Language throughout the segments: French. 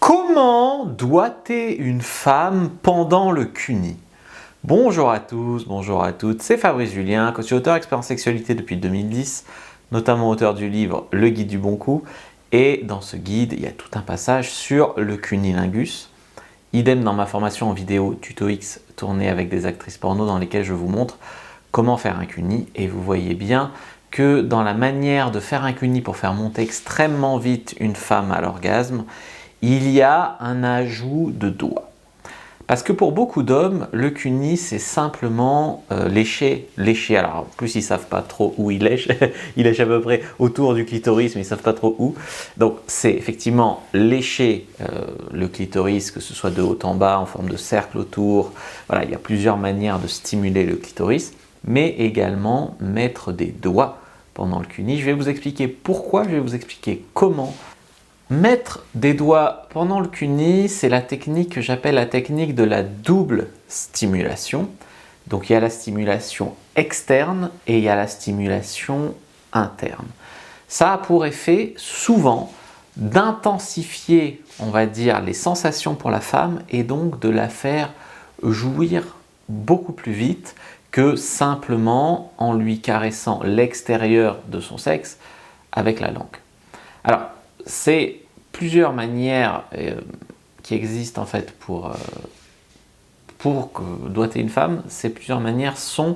Comment doigter une femme pendant le CUNY? Bonjour à tous, bonjour à toutes, c'est Fabrice Julien, coach et auteur expert en sexualité depuis 2010, notamment auteur du livre Le Guide du Bon Coup. Et dans ce guide, il y a tout un passage sur le cunnilingus. Idem dans ma formation en vidéo Tuto X tournée avec des actrices porno dans lesquelles je vous montre comment faire un cuni. Et vous voyez bien que dans la manière de faire un cuni pour faire monter extrêmement vite une femme à l'orgasme, il y a un ajout de doigts. Parce que pour beaucoup d'hommes, le cuni c'est simplement lécher. Alors en plus ils ne savent pas trop où ils lèchent, ils lèchent à peu près autour du clitoris mais ils ne savent pas trop où. Donc c'est effectivement lécher le clitoris, que ce soit de haut en bas, en forme de cercle autour. Voilà, il y a plusieurs manières de stimuler le clitoris, mais également mettre des doigts pendant le cuni. Je vais vous expliquer pourquoi, je vais vous expliquer comment. Mettre des doigts pendant le cuni, c'est la technique que j'appelle la technique de la double stimulation. Donc il y a la stimulation externe et il y a la stimulation interne. Ça a pour effet souvent d'intensifier, on va dire, les sensations pour la femme et donc de la faire jouir beaucoup plus vite que simplement en lui caressant l'extérieur de son sexe avec la langue. Alors, c'est plusieurs manières qui existent en fait pour doigter une femme. Ces plusieurs manières sont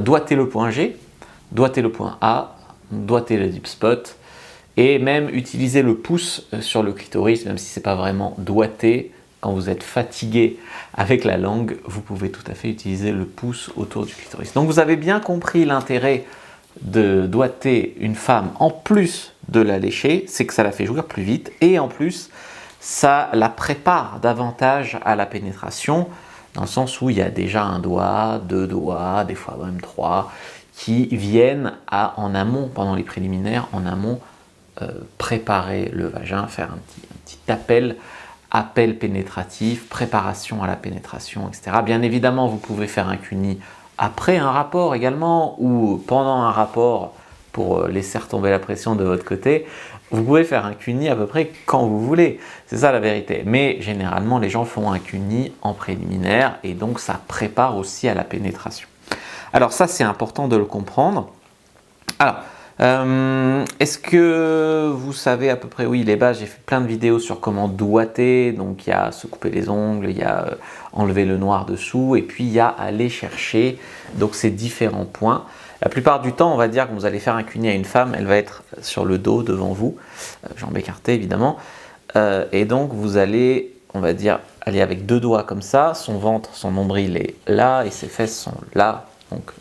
doigter le point G, doigter le point A, doigter le deep spot et même utiliser le pouce sur le clitoris, même si ce n'est pas vraiment doigter. Quand vous êtes fatigué avec la langue, vous pouvez tout à fait utiliser le pouce autour du clitoris. Donc vous avez bien compris l'intérêt de doigter une femme en plus de la lécher, c'est que ça la fait jouir plus vite et en plus ça la prépare davantage à la pénétration, dans le sens où il y a déjà un doigt, deux doigts, des fois même trois, qui viennent en amont, pendant les préliminaires, en amont, préparer le vagin, faire un petit appel pénétratif, préparation à la pénétration, etc. Bien évidemment, vous pouvez faire un cuni après un rapport également, ou pendant un rapport pour laisser retomber la pression de votre côté. Vous pouvez faire un cuni à peu près quand vous voulez, c'est ça la vérité. Mais généralement, les gens font un cuni en préliminaire et donc ça prépare aussi à la pénétration. Alors ça, c'est important de le comprendre. Alors, est-ce que vous savez à peu près, oui, les bases, j'ai fait plein de vidéos sur comment doigter, donc il y a se couper les ongles, il y a enlever le noir dessous, et puis il y a aller chercher, donc ces différents points. La plupart du temps, on va dire que vous allez faire un cuni à une femme, elle va être sur le dos devant vous, jambes écartées évidemment, et donc vous allez, on va dire, aller avec deux doigts comme ça, son ventre, son nombril est là, et ses fesses sont là, donc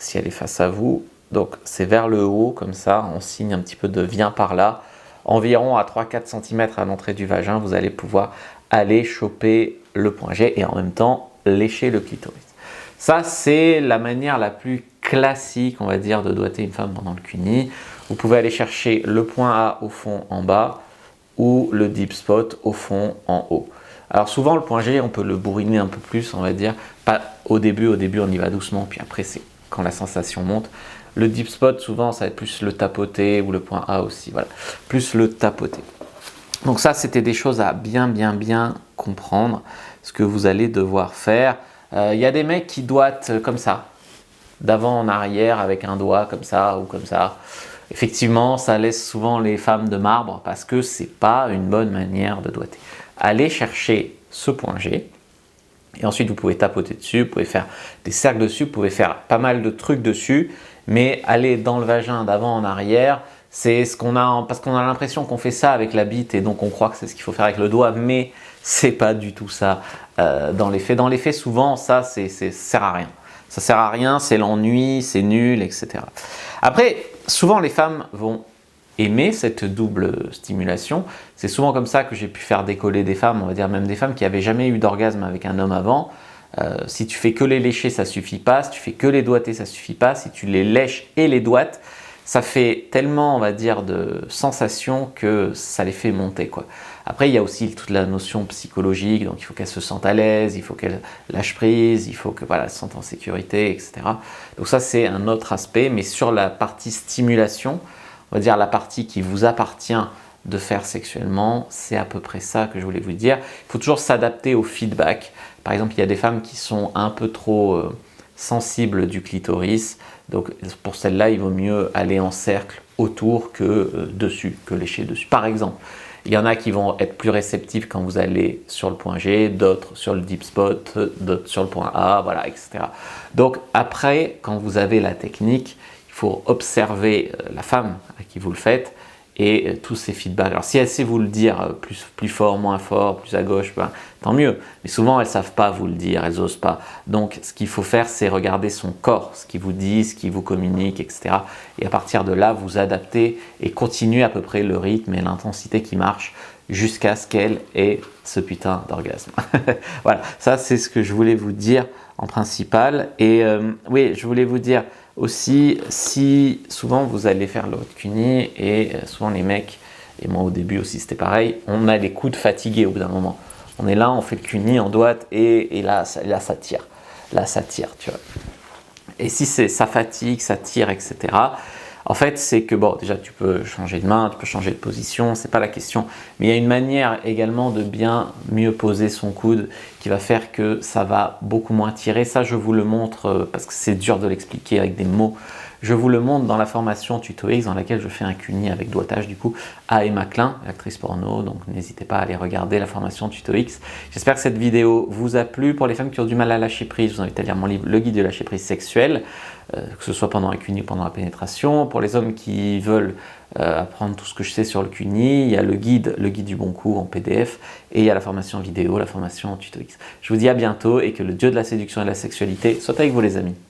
si elle est face à vous, donc c'est vers le haut comme ça, on signe un petit peu de viens par là, environ à 3-4 cm à l'entrée du vagin, vous allez pouvoir aller choper le point G et en même temps lécher le clitoris. Ça c'est la manière la plus classique, on va dire, de doigter une femme pendant le cuni. Vous pouvez aller chercher le point A au fond en bas ou le deep spot au fond en haut. Alors souvent le point G on peut le bourriner un peu plus, on va dire, pas au début on y va doucement, puis après c'est quand la sensation monte. Le deep spot, souvent, ça va être plus le tapoter, ou le point A aussi, voilà, plus le tapoter. Donc ça, c'était des choses à bien comprendre, ce que vous allez devoir faire. Y a des mecs qui doigtent comme ça, d'avant en arrière, avec un doigt comme ça, ou comme ça. Effectivement, ça laisse souvent les femmes de marbre, parce que c'est pas une bonne manière de doigter. Allez chercher ce point G, et ensuite vous pouvez tapoter dessus, vous pouvez faire des cercles dessus, vous pouvez faire pas mal de trucs dessus, mais aller dans le vagin d'avant en arrière, c'est ce qu'on a, parce qu'on a l'impression qu'on fait ça avec la bite et donc on croit que c'est ce qu'il faut faire avec le doigt, mais c'est pas du tout ça dans les faits. Dans les faits, souvent, ça sert à rien. Ça sert à rien, c'est l'ennui, c'est nul, etc. Après, souvent les femmes vont aimer cette double stimulation. C'est souvent comme ça que j'ai pu faire décoller des femmes, on va dire même des femmes qui n'avaient jamais eu d'orgasme avec un homme avant. Si tu fais que les lécher, ça suffit pas. Si tu fais que les doigter, ça suffit pas. Si tu les lèches et les doigtes, ça fait tellement, on va dire, de sensations que ça les fait monter, quoi. Après, il y a aussi toute la notion psychologique, donc il faut qu'elle se sente à l'aise, il faut qu'elle lâche prise, il faut que voilà, elle se sente en sécurité, etc. Donc ça, c'est un autre aspect, mais sur la partie stimulation, on va dire la partie qui vous appartient de faire sexuellement. C'est à peu près ça que je voulais vous dire. Il faut toujours s'adapter au feedback. Par exemple, il y a des femmes qui sont un peu trop sensibles du clitoris. Donc pour celles-là, il vaut mieux aller en cercle autour que dessus, que lécher dessus. Par exemple, il y en a qui vont être plus réceptifs quand vous allez sur le point G, d'autres sur le deep spot, d'autres sur le point A, voilà, etc. Donc après, quand vous avez la technique, il faut observer la femme à qui vous le faites et tous ces feedbacks. Alors si elle sait vous le dire plus fort, moins fort, plus à gauche, ben, tant mieux. Mais souvent, elles ne savent pas vous le dire, elles n'osent pas. Donc ce qu'il faut faire, c'est regarder son corps, ce qu'il vous dit, ce qu'il vous communique, etc. Et à partir de là, vous adaptez et continuez à peu près le rythme et l'intensité qui marche jusqu'à ce qu'elle ait ce putain d'orgasme. Voilà, ça c'est ce que je voulais vous dire en principal. Et oui, je voulais vous dire aussi, si souvent vous allez faire le cuni et souvent les mecs, et moi au début aussi c'était pareil, on a les coudes fatigués au bout d'un moment. On est là, on fait le cuni en doigts et là ça tire. Là ça tire, tu vois. Et si ça fatigue, ça tire, etc. En fait, c'est que bon, déjà tu peux changer de main, tu peux changer de position, c'est pas la question. Mais il y a une manière également de bien mieux poser son coude qui va faire que ça va beaucoup moins tirer. Ça, je vous le montre parce que c'est dur de l'expliquer avec des mots. Je vous le montre dans la formation Tuto X dans laquelle je fais un cuni avec doigtage du coup à Emma Klein, actrice porno. Donc n'hésitez pas à aller regarder la formation Tuto X. J'espère que cette vidéo vous a plu. Pour les femmes qui ont du mal à lâcher prise, je vous invite à lire mon livre Le guide de lâcher prise sexuelle, que ce soit pendant un cuni ou pendant la pénétration. Pour les hommes qui veulent apprendre tout ce que je sais sur le cuni, il y a le guide du bon coup en PDF et il y a la formation vidéo, la formation Tuto X. Je vous dis à bientôt et que le dieu de la séduction et de la sexualité soit avec vous les amis.